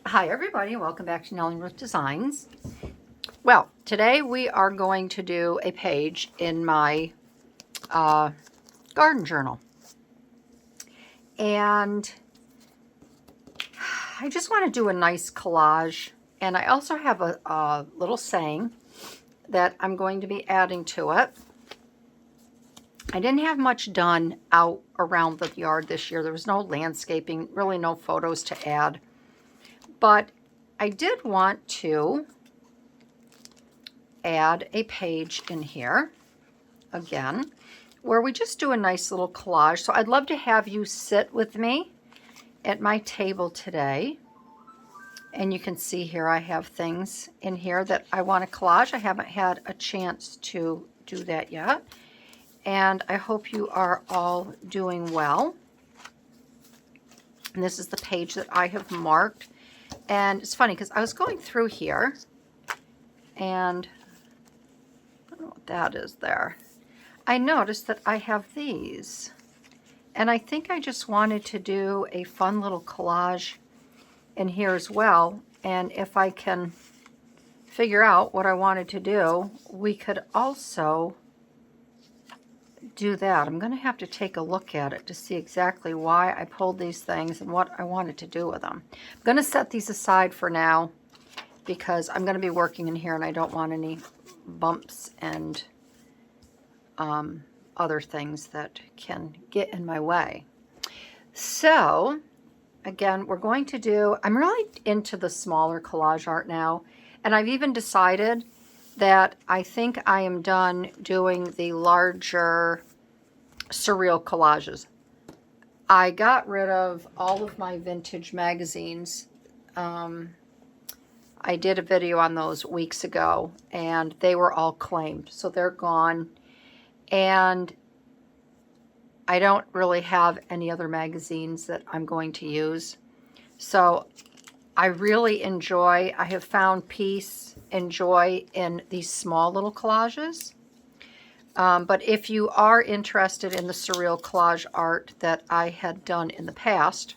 Hi everybody, welcome back to Nellie and Ruth Designs. Well, today we are going to do a page in my garden journal. And I just want to do a nice collage. And I also have a little saying that I'm going to be adding to it. I didn't have much done out around the yard this year. There was no landscaping, really no photos to add. But I did want to add a page in here again where we just do a nice little collage. So I'd love to have you sit with me at my table today. And you can see here I have things in here that I want to collage. I haven't had a chance to do that yet. And I hope you are all doing well. And this is the page that I have marked. And it's funny because I was going through here and I don't know what that is there. I noticed that I have these. And I think I just wanted to do a fun little collage in here as well. And if I can figure out what I wanted to do, we could also do that. I'm going to have to take a look at it to see exactly why I pulled these things and what I wanted to do with them. I'm going to set these aside for now because I'm going to be working in here and I don't want any bumps and other things that can get in my way. So again, we're going to do, I'm really into the smaller collage art now, and I've even decided that I think I am done doing the larger surreal collages. I got rid of all of my vintage magazines. I did a video on those weeks ago, and they were all claimed, so they're gone. And I don't really have any other magazines that I'm going to use. So I really enjoy, I have found peace and joy in these small little collages. But if you are interested in the surreal collage art that I had done in the past,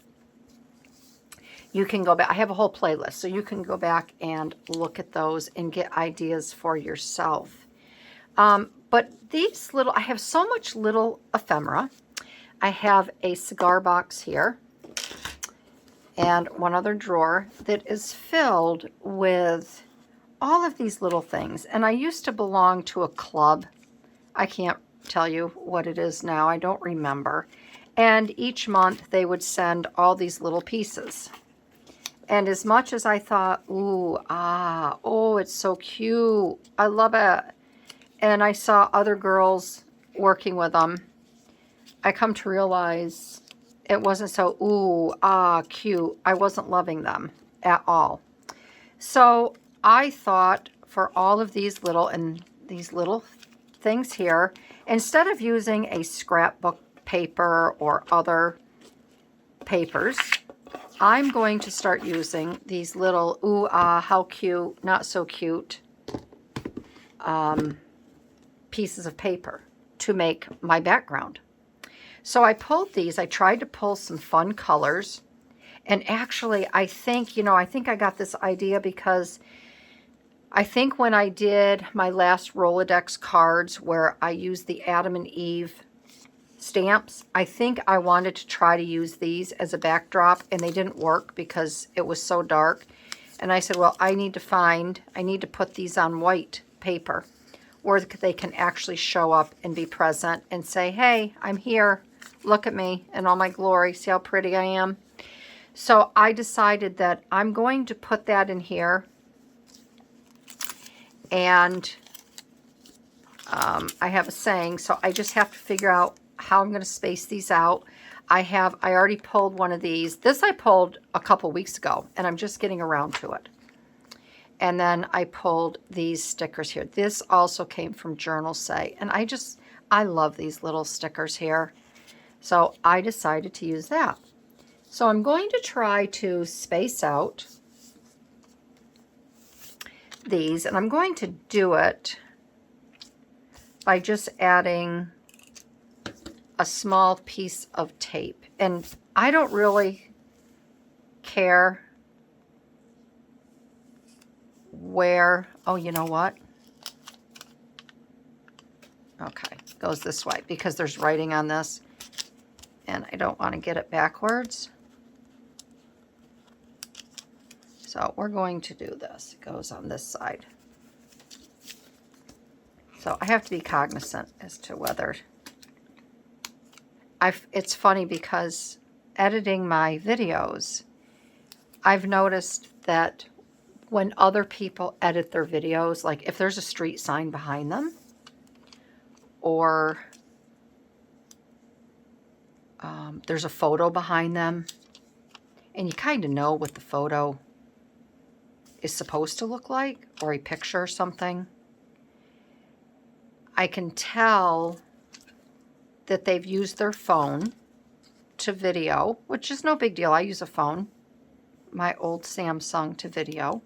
you can go back. I have a whole playlist, so you can go back and look at those and get ideas for yourself. But these little, I have so much little ephemera. I have a cigar box here and one other drawer that is filled with all of these little things. And I used to belong to a club. I can't tell you what it is now. I don't remember. And each month they would send all these little pieces. And as much as I thought, ooh, oh, it's so cute. I love it. And I saw other girls working with them. I come to realize it wasn't so, ooh, cute. I wasn't loving them at all. So I thought for all of these little things here, instead of using a scrapbook paper or other papers, I'm going to start using these little, ooh, how cute, not so cute pieces of paper to make my background. So I pulled these. I tried to pull some fun colors. And actually, I think I got this idea because I think when I did my last Rolodex cards where I used the Adam and Eve stamps, I think I wanted to try to use these as a backdrop, and they didn't work because it was so dark. And I said, well, I need to put these on white paper where they can actually show up and be present and say, hey, I'm here. Look at me in all my glory. See how pretty I am? So I decided that I'm going to put that in here. And I have a saying, so I just have to figure out how I'm going to space these out. I already pulled one of these. This I pulled a couple weeks ago, and I'm just getting around to it. And then I pulled these stickers here. This also came from Journal Say, and I love these little stickers here. So I decided to use that. So I'm going to try to space out these, and I'm going to do it by just adding a small piece of tape. And I don't really care where, oh, you know what? Okay, goes this way because there's writing on this and I don't want to get it backwards. So we're going to do this. It goes on this side. So I have to be cognizant as to whether it's funny because editing my videos, I've noticed that when other people edit their videos, like if there's a street sign behind them, or there's a photo behind them, and you kind of know what the photo is supposed to look like, or a picture or something, I can tell that they've used their phone to video, which is no big deal. I use a phone, my old Samsung, to video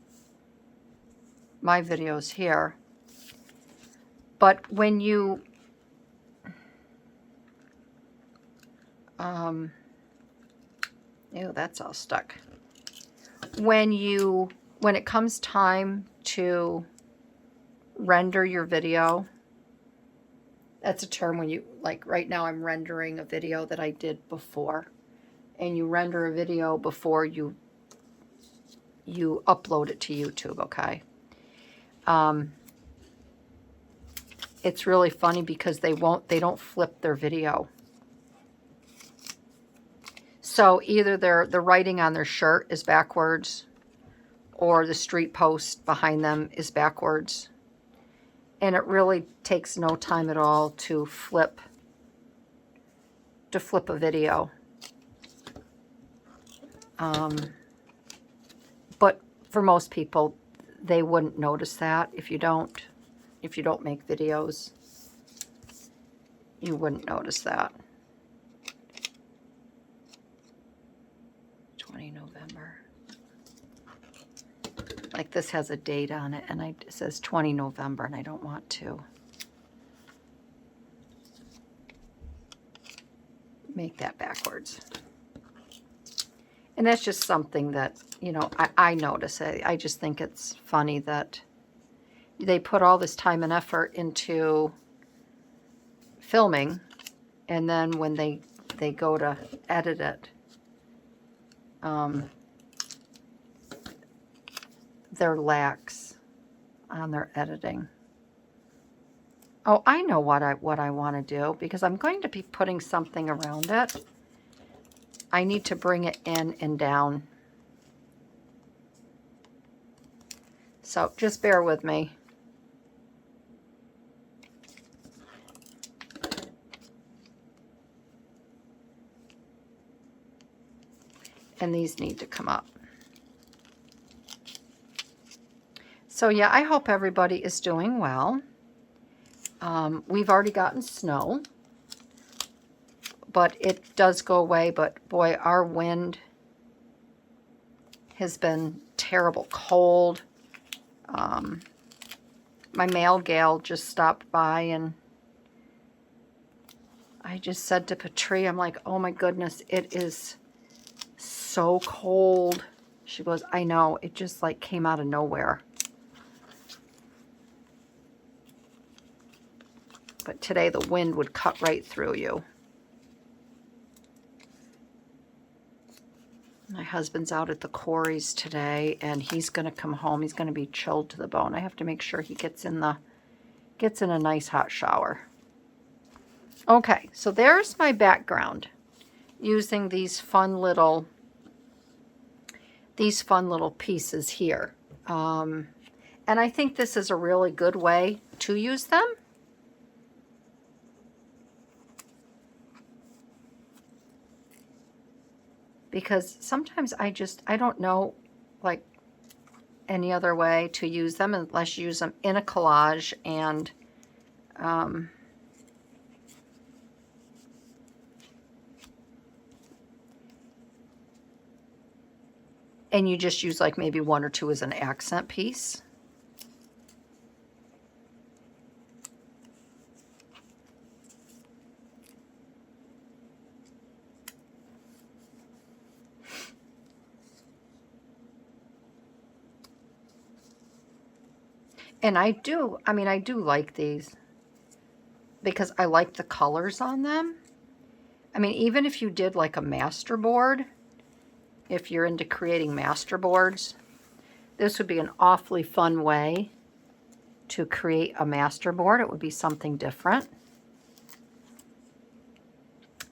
my videos here. But when you ew, that's all stuck. When it comes time to render your video, that's a term when you, like right now I'm rendering a video that I did before, and you render a video before you upload it to YouTube, okay? It's really funny because they don't flip their video. So either the writing on their shirt is backwards, or the street post behind them is backwards. And it really takes no time at all to flip a video. But for most people, they wouldn't notice that. If you don't make videos, you wouldn't notice that. 20 November. Like this has a date on it, and it says 20 November, and I don't want to make that backwards. And that's just something that, you know, I notice. I just think it's funny that they put all this time and effort into filming, and then when they go to edit it, they're lax on their editing. Oh, I know what I want to do, because I'm going to be putting something around it. I need to bring it in and down. So just bear with me. And these need to come up. So yeah, I hope everybody is doing well. We've already gotten snow, but it does go away. But boy, our wind has been terrible. Cold. My mail gal just stopped by, and I just said to Patri, I'm like, oh my goodness, it is so cold. She goes, I know, it just like came out of nowhere. But today the wind would cut right through you. My husband's out at the quarries today, and he's going to come home. He's going to be chilled to the bone. I have to make sure he gets in a nice hot shower. Okay, so there's my background using these fun little pieces here. And I think this is a really good way to use them. Because sometimes I don't know like any other way to use them unless you use them in a collage, and you just use like maybe one or two as an accent piece. And I do like these because I like the colors on them. I mean, even if you did like a master board, if you're into creating master boards, this would be an awfully fun way to create a master board. It would be something different.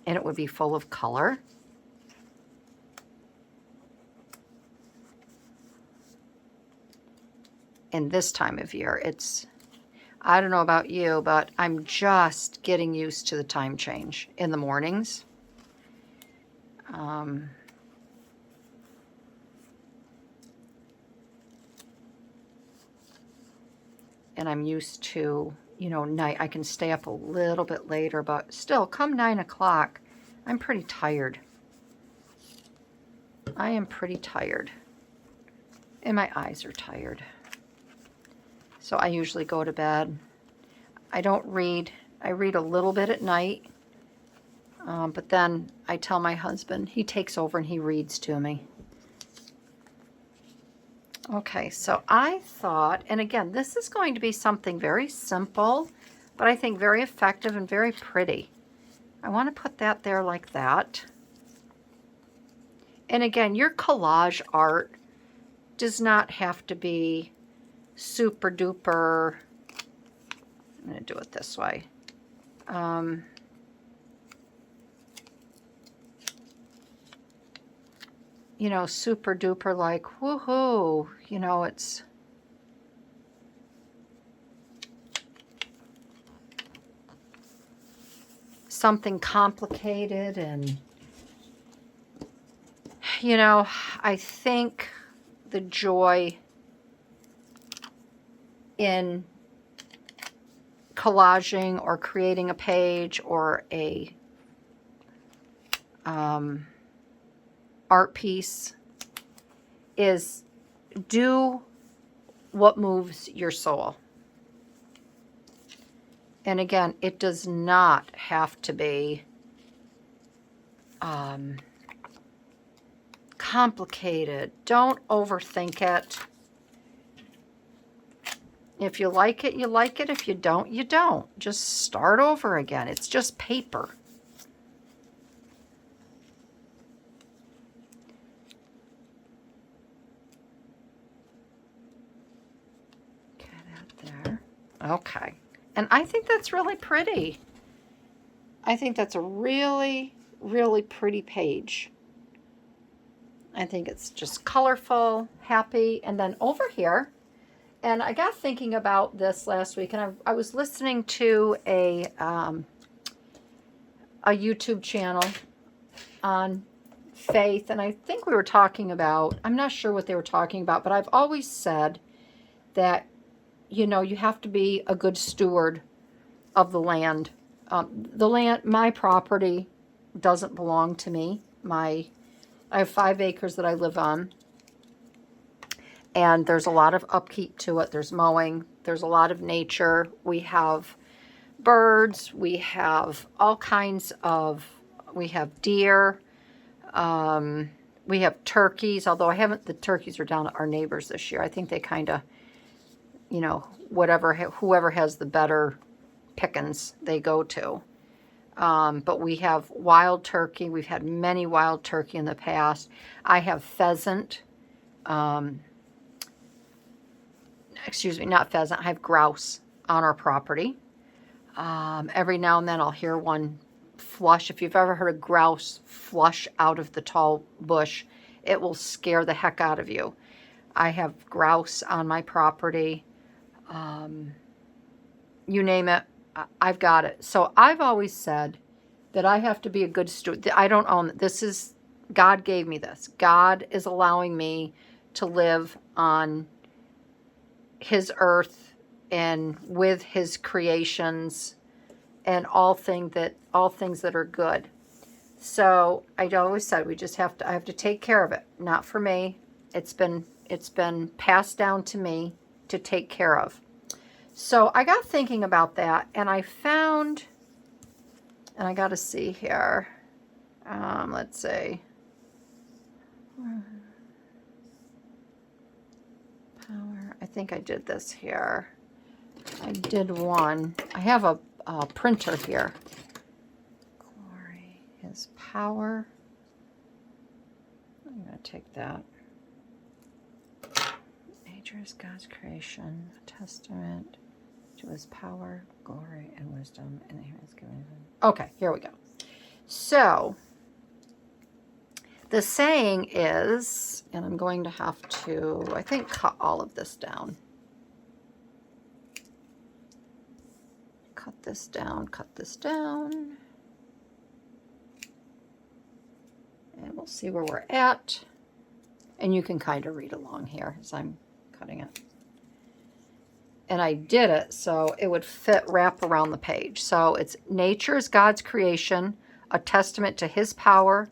And it would be full of color. And this time of year, I don't know about you, but I'm just getting used to the time change in the mornings. And I'm used to, night. I can stay up a little bit later, but still, come 9 o'clock, I'm pretty tired. I am pretty tired. And my eyes are tired. So I usually go to bed. I don't read. I read a little bit at night. But then I tell my husband, he takes over and he reads to me. Okay, so I thought, and again, this is going to be something very simple, but I think very effective and very pretty. I want to put that there like that. And again, your collage art does not have to be super duper. I'm going to do it this way. Super duper like, woohoo, it's something complicated. And, I think the joy in collaging or creating a page or a art piece is do what moves your soul. And again, it does not have to be complicated. Don't overthink it. If you like it, you like it. If you don't, you don't. Just start over again. It's just paper. Get that there. Okay. And I think that's really pretty. I think that's a really, really pretty page. I think it's just colorful, happy. And then over here, and I got thinking about this last week, and I was listening to a YouTube channel on faith, and I think we were talking about, I'm not sure what they were talking about, but I've always said that, you have to be a good steward of the land. The land, my property doesn't belong to me. I have 5 acres that I live on. And there's a lot of upkeep to it. There's mowing. There's a lot of nature. We have birds. We have all kinds of, we have deer. We have turkeys, although the turkeys are down at our neighbors this year. I think they kind of, whoever has the better pickings they go to. But we have wild turkey. We've had many wild turkey in the past. I have pheasant. Excuse me, not pheasant. I have grouse on our property. Every now and then I'll hear one flush. If you've ever heard a grouse flush out of the tall bush, it will scare the heck out of you. I have grouse on my property. You name it, I've got it. So I've always said that I have to be a good steward. I don't own it. This is, God gave me this. God is allowing me to live on His earth and with His creations and all things that are good. So I always said I have to take care of it. Not for me. It's been passed down to me to take care of. So I got thinking about that, and I found, and I got to see here. Let's see. Power. I think I did this here. I did one. I have a printer here. Glory, His power. I'm going to take that. Nature is God's creation, a testament to His power, glory, and wisdom, and He has given him. Okay, here we go. So, the saying is, and I'm going to have to, I think, cut all of this down. Cut this down, cut this down. And we'll see where we're at. And you can kind of read along here as I'm cutting it. And I did it so it would fit, wrap around the page. So it's nature is God's creation, a testament to His power,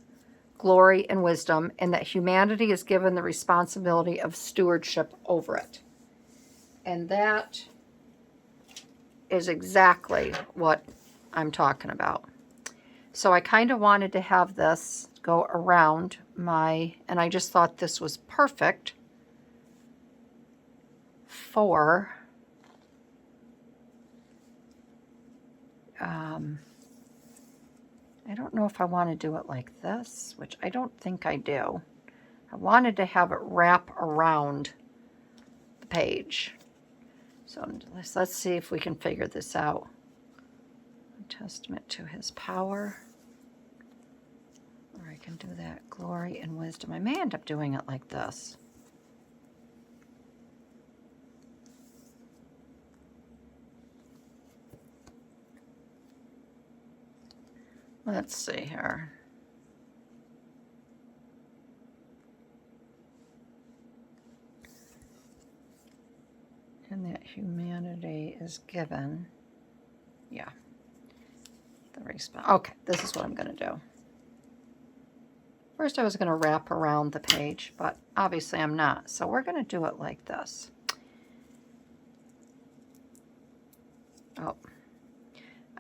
glory, and wisdom, and that humanity is given the responsibility of stewardship over it. And that is exactly what I'm talking about. So I kind of wanted to have this go around my, and I just thought this was perfect for I don't know if I want to do it like this, which I don't think I do. I wanted to have it wrap around the page. So let's see if we can figure this out. A testament to His power. Or I can do that, glory and wisdom. I may end up doing it like this. Let's see here. And that humanity is given, yeah, the response. Okay, this is what I'm going to do. First I was going to wrap around the page, but obviously I'm not. So we're going to do it like this. Oh,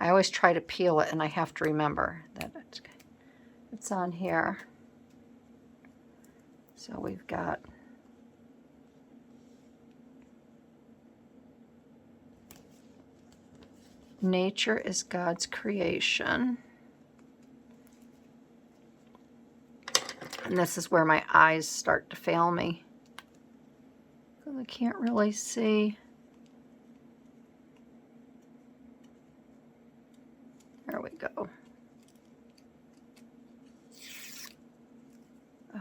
I always try to peel it and I have to remember that it's on here. So we've got nature is God's creation. And this is where my eyes start to fail me, because I can't really see. There we go.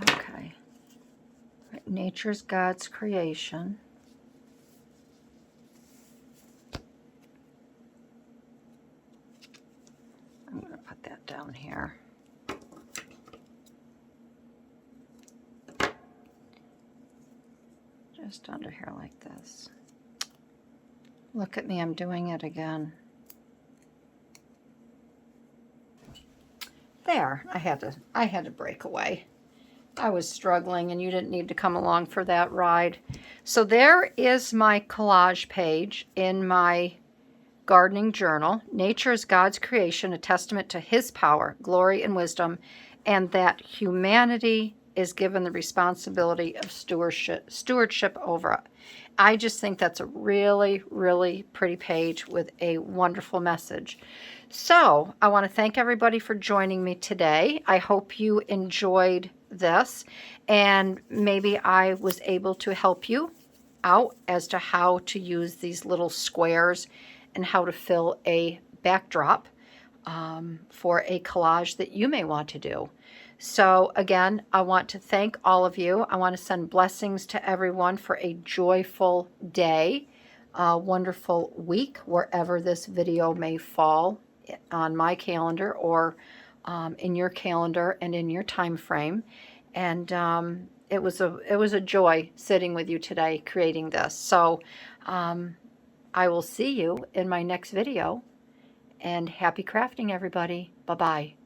Okay. Right, nature's God's creation. I'm going to put that down here. Just under here like this. Look at me, I'm doing it again. There, I had to break away. I was struggling and you didn't need to come along for that ride. So there is my collage page in my gardening journal. Nature is God's creation, a testament to His power, glory, and wisdom, and that humanity is given the responsibility of stewardship over it. I just think that's a really, really pretty page with a wonderful message. So I want to thank everybody for joining me today. I hope you enjoyed this, and maybe I was able to help you out as to how to use these little squares and how to fill a backdrop for a collage that you may want to do. So again, I want to thank all of you. I want to send blessings to everyone for a joyful day, a wonderful week, wherever this video may fall on my calendar or in your calendar and in your time frame. And it was a joy sitting with you today creating this. So I will see you in my next video, and happy crafting, everybody. Bye-bye.